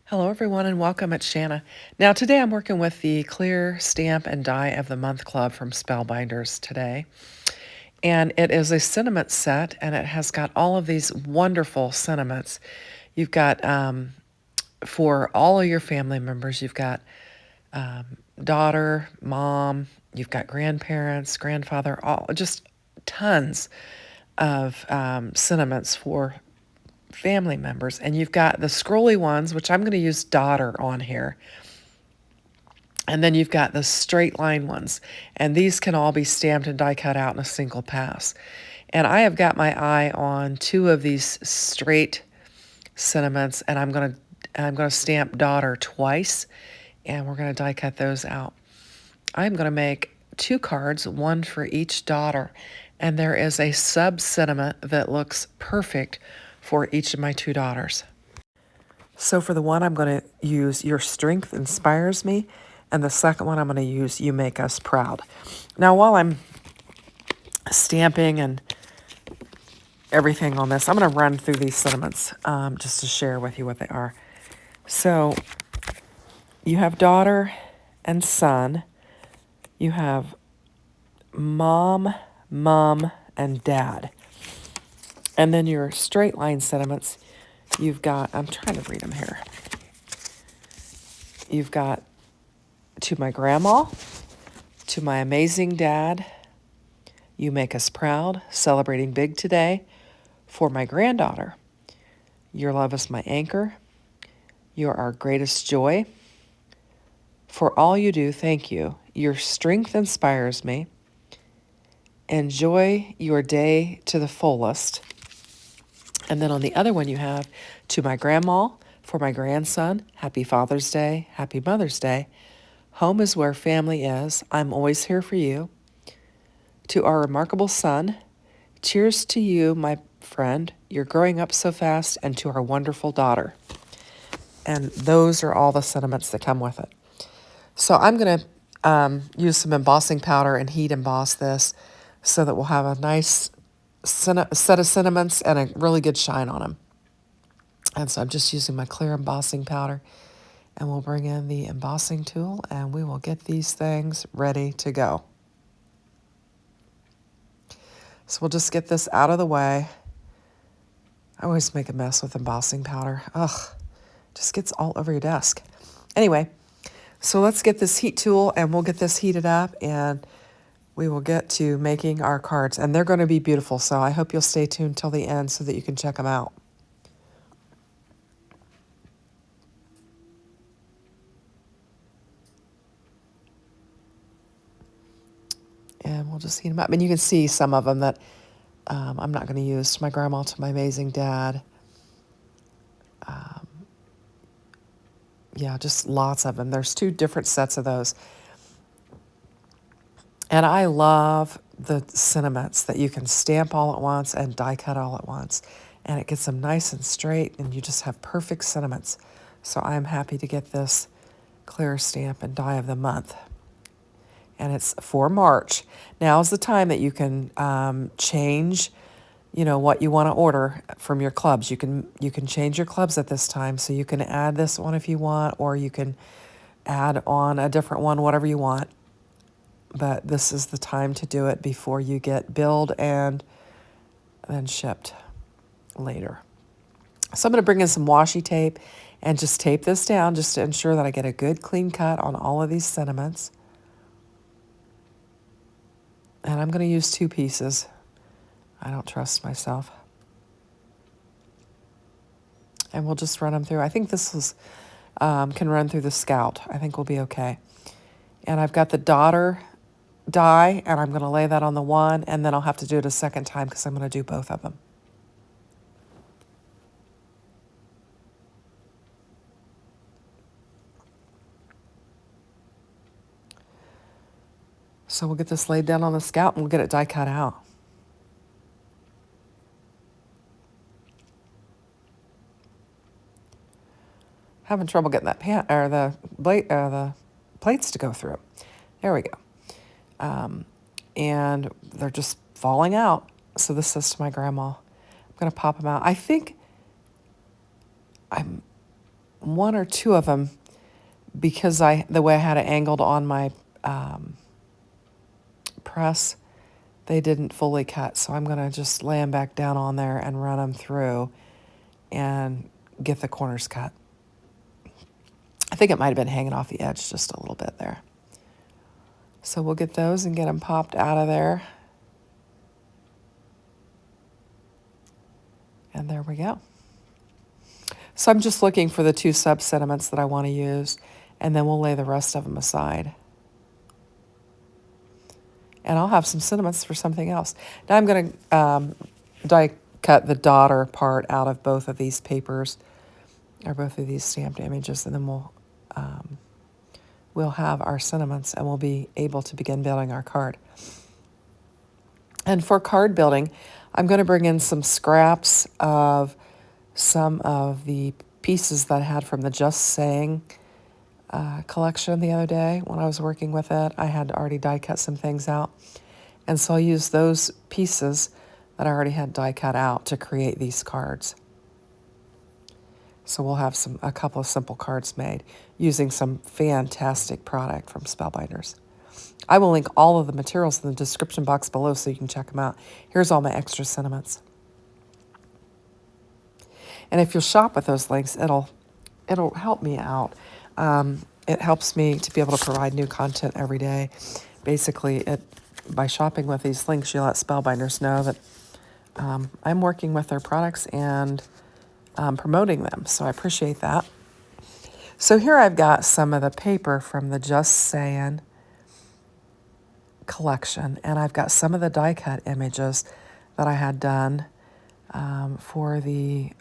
Hello, everyone, and welcome. It's Shanna. Now, today I'm working with the Clear Stamp and Die of the Month Club from Spellbinders today. And it is a sentiment set, and it has got all of these wonderful sentiments. You've got, for all of your family members, you've got daughter, mom, you've got grandparents, grandfather, all just tons of sentiments for family members. And you've got the scrolly ones, which I'm going to use daughter on here. And then you've got the straight line ones. And these can all be stamped and die cut out in a single pass. And I have got my eye on two of these straight sentiments, and I'm going to stamp daughter twice, and we're going to die cut those out. I'm going to make two cards, one for each daughter, and there is a sub sentiment that looks perfect for each of my two daughters. So for the one, I'm going to use Your Strength Inspires Me, and the second one I'm going to use You Make Us Proud. Now, while I'm stamping and everything on this, I'm going to run through these sentiments just to share with you what they are. So you have daughter and son. You have mom, and dad. And then your straight line sentiments, you've got, I'm trying to read them here. You've got to my grandma, to my amazing dad, You Make Us Proud, celebrating big today. For my granddaughter, Your love is my anchor. You're our greatest joy. For all you do, thank you. Your strength inspires me. Enjoy your day to the fullest. And then on the other one you have, to my grandma, for my grandson, Happy Father's Day, Happy Mother's Day. Home is where family is. I'm always here for you. To our remarkable son, cheers to you, my friend. You're growing up so fast. And to our wonderful daughter. And those are all the sentiments that come with it. So I'm going to use some embossing powder and heat emboss this so that we'll have a nice set of sentiments and a really good shine on them. And so I'm just using my clear embossing powder, and we'll bring in the embossing tool and we will get these things ready to go. So we'll just get this out of the way. I always make a mess with embossing powder. Ugh, just gets all over your desk. Anyway, so let's get this heat tool and we'll get this heated up and we will get to making our cards. And they're going to be beautiful, so I hope you'll stay tuned till the end so that you can check them out. And we'll just heat them up. And you can see some of them that I'm not going to use. To my grandma, to my amazing dad. Yeah, just lots of them. There's two different sets of those. And I love the sentiments that you can stamp all at once and die cut all at once. And it gets them nice and straight, and you just have perfect sentiments. So I'm happy to get this clear stamp and die of the month. And it's for March. Now is the time that you can change, what you want to order from your clubs. You can change your clubs at this time, so you can add this one if you want, or you can add on a different one, whatever you want. But this is the time to do it before you get billed and then shipped later. So I'm going to bring in some washi tape and just tape this down just to ensure that I get a good clean cut on all of these sentiments. And I'm going to use 2 pieces. I don't trust myself. And we'll just run them through. I think this can run through the Scout. I think we'll be okay. And I've got the daughter die, and I'm going to lay that on the one, and then I'll have to do it a second time because I'm going to do both of them. So we'll get this laid down on the Scout, and we'll get it die cut out. Having trouble getting that the plates to go through. There we go. And they're just falling out. So this says to my grandma. I'm going to pop them out. I think one or two of them, because the way I had it angled on my press, they didn't fully cut. So I'm going to just lay them back down on there and run them through and get the corners cut. I think it might have been hanging off the edge just a little bit there. So we'll get those and get them popped out of there. And there we go. So I'm just looking for the two sub-sentiments that I want to use, and then we'll lay the rest of them aside. And I'll have some sentiments for something else. Now I'm going to die cut the daughter part out of both of these papers, or both of these stamped images, and then we'll have our sentiments, and we'll be able to begin building our card. And for card building, I'm going to bring in some scraps of some of the pieces that I had from the Just Saying collection the other day when I was working with it. I had already die cut some things out. And so I'll use those pieces that I already had die cut out to create these cards. So we'll have a couple of simple cards made using some fantastic product from Spellbinders. I will link all of the materials in the description box below so you can check them out. Here's all my extra sentiments. And if you'll shop with those links, it'll help me out. It helps me to be able to provide new content every day. Basically, by shopping with these links, you let Spellbinders know that I'm working with their products and promoting them. So I appreciate that. So here I've got some of the paper from the Just Saying collection, and I've got some of the die cut images that I had done for the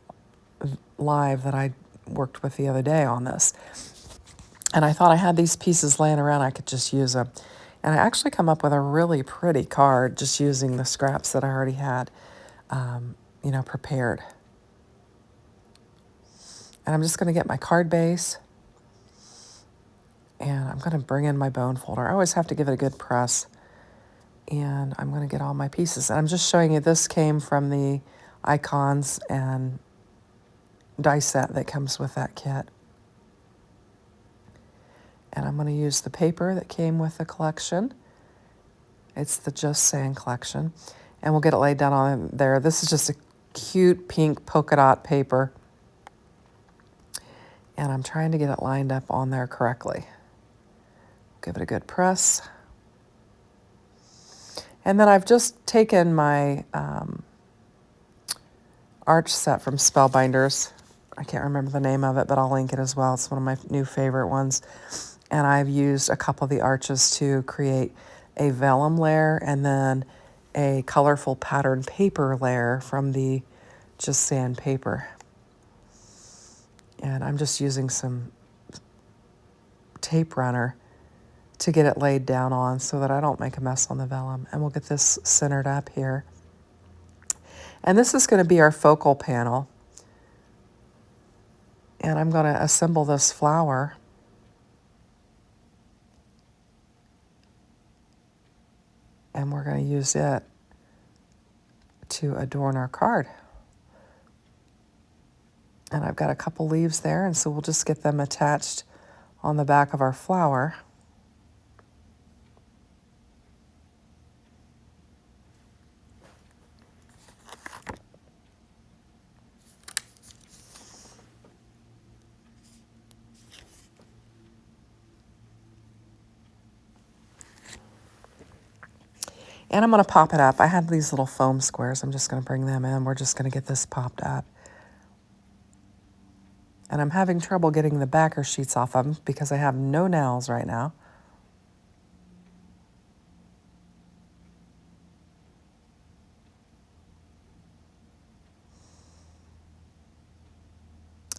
live that I worked with the other day on this. And I thought I had these pieces laying around, I could just use them. And I actually come up with a really pretty card just using the scraps that I already had, prepared. And I'm just going to get my card base, and I'm going to bring in my bone folder. I always have to give it a good press. And I'm going to get all my pieces. And I'm just showing you, this came from the icons and die set that comes with that kit. And I'm going to use the paper that came with the collection. It's the Just Saying collection. And we'll get it laid down on there. This is just a cute pink polka dot paper. And I'm trying to get it lined up on there correctly. Give it a good press. And then I've just taken my arch set from Spellbinders. I can't remember the name of it, but I'll link it as well. It's one of my new favorite ones. And I've used a couple of the arches to create a vellum layer and then a colorful pattern paper layer from the Just Saying paper. And I'm just using some tape runner to get it laid down on so that I don't make a mess on the vellum. And we'll get this centered up here. And this is going to be our focal panel. And I'm going to assemble this flower. And we're going to use it to adorn our card. And I've got a couple leaves there, and so we'll just get them attached on the back of our flower. And I'm going to pop it up. I had these little foam squares. I'm just going to bring them in. We're just going to get this popped up. And I'm having trouble getting the backer sheets off of them because I have no nails right now.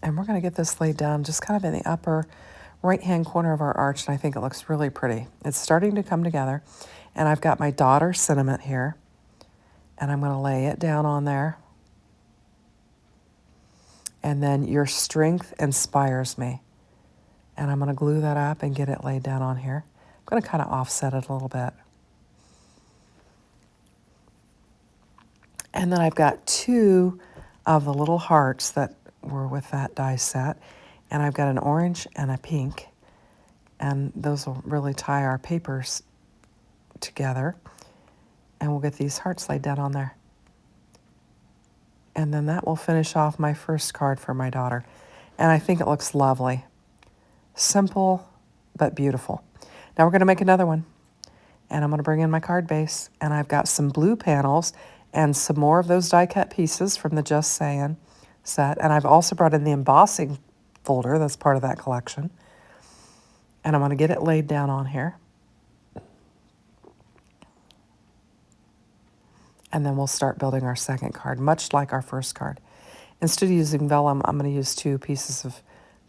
And we're going to get this laid down just kind of in the upper right-hand corner of our arch, and I think it looks really pretty. It's starting to come together. And I've got my daughter sentiment here, and I'm going to lay it down on there. And then your strength inspires me. And I'm going to glue that up and get it laid down on here. I'm going to kind of offset it a little bit. And then I've got two of the little hearts that were with that die set. And I've got an orange and a pink, and those will really tie our papers together. And we'll get these hearts laid down on there. And then that will finish off my first card for my daughter. And I think it looks lovely. Simple, but beautiful. Now we're going to make another one. And I'm going to bring in my card base. And I've got some blue panels and some more of those die cut pieces from the Just Saying set. And I've also brought in the embossing folder that's part of that collection. And I'm going to get it laid down on here. And then we'll start building our second card, much like our first card. Instead of using vellum, I'm going to use 2 pieces of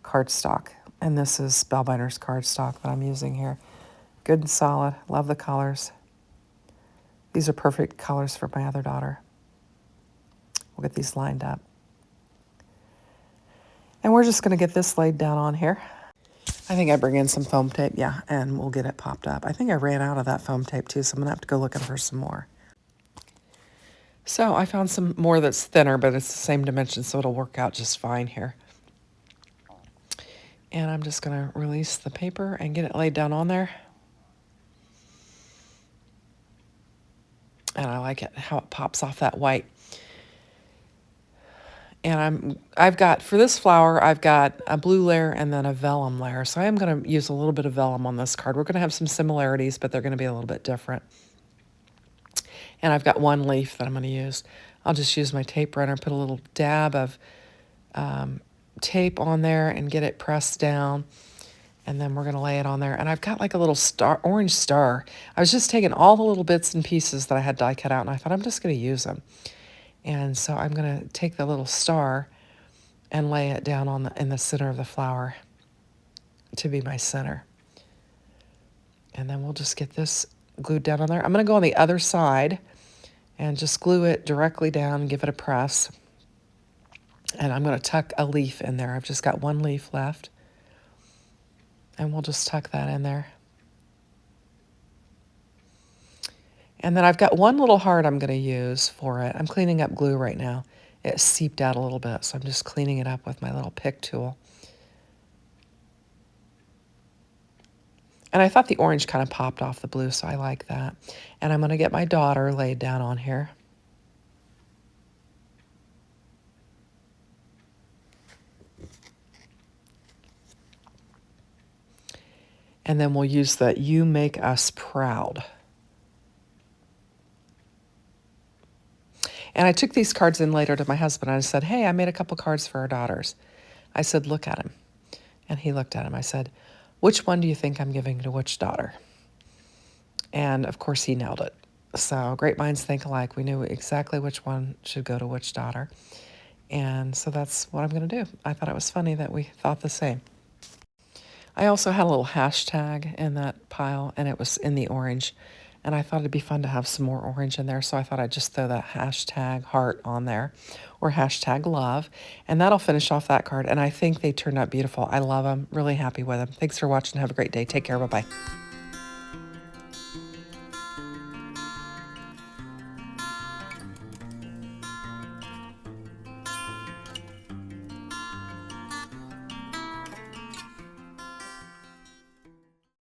cardstock. And this is Spellbinders cardstock that I'm using here. Good and solid. Love the colors. These are perfect colors for my other daughter. We'll get these lined up. And we're just going to get this laid down on here. I think I bring in some foam tape, yeah, and we'll get it popped up. I think I ran out of that foam tape too, so I'm going to have to go looking for some more. So I found some more that's thinner, but it's the same dimension, so it'll work out just fine here. And I'm just going to release the paper and get it laid down on there. And I like it, how it pops off that white. And I've got, for this flower, I've got a blue layer and then a vellum layer. So I am going to use a little bit of vellum on this card. We're going to have some similarities, but they're going to be a little bit different. And I've got one leaf that I'm going to use. I'll just use my tape runner, put a little dab of tape on there and get it pressed down. And then we're going to lay it on there. And I've got like a little star, orange star. I was just taking all the little bits and pieces that I had die cut out, and I thought I'm just going to use them. And so I'm going to take the little star and lay it down on in the center of the flower to be my center. And then we'll just get this glued down on there. I'm going to go on the other side and just glue it directly down and give it a press. And I'm going to tuck a leaf in there. I've just got one leaf left. And we'll just tuck that in there. And then I've got one little heart I'm going to use for it. I'm cleaning up glue right now. It seeped out a little bit, so I'm just cleaning it up with my little pick tool. And I thought the orange kind of popped off the blue, so I like that. And I'm going to get my daughter laid down on here. And then we'll use the You Make Us Proud. And I took these cards in later to my husband, and I said, hey, I made a couple cards for our daughters. I said, look at them. And he looked at them. I said, which one do you think I'm giving to which daughter? And, of course, he nailed it. So great minds think alike. We knew exactly which one should go to which daughter. And so that's what I'm going to do. I thought it was funny that we thought the same. I also had a little hashtag in that pile, and it was in the orange. And I thought it'd be fun to have some more orange in there, so I thought I'd just throw that hashtag heart on there, or hashtag love, and that'll finish off that card. And I think they turned out beautiful. I love them. Really happy with them. Thanks for watching. Have a great day. Take care. Bye-bye.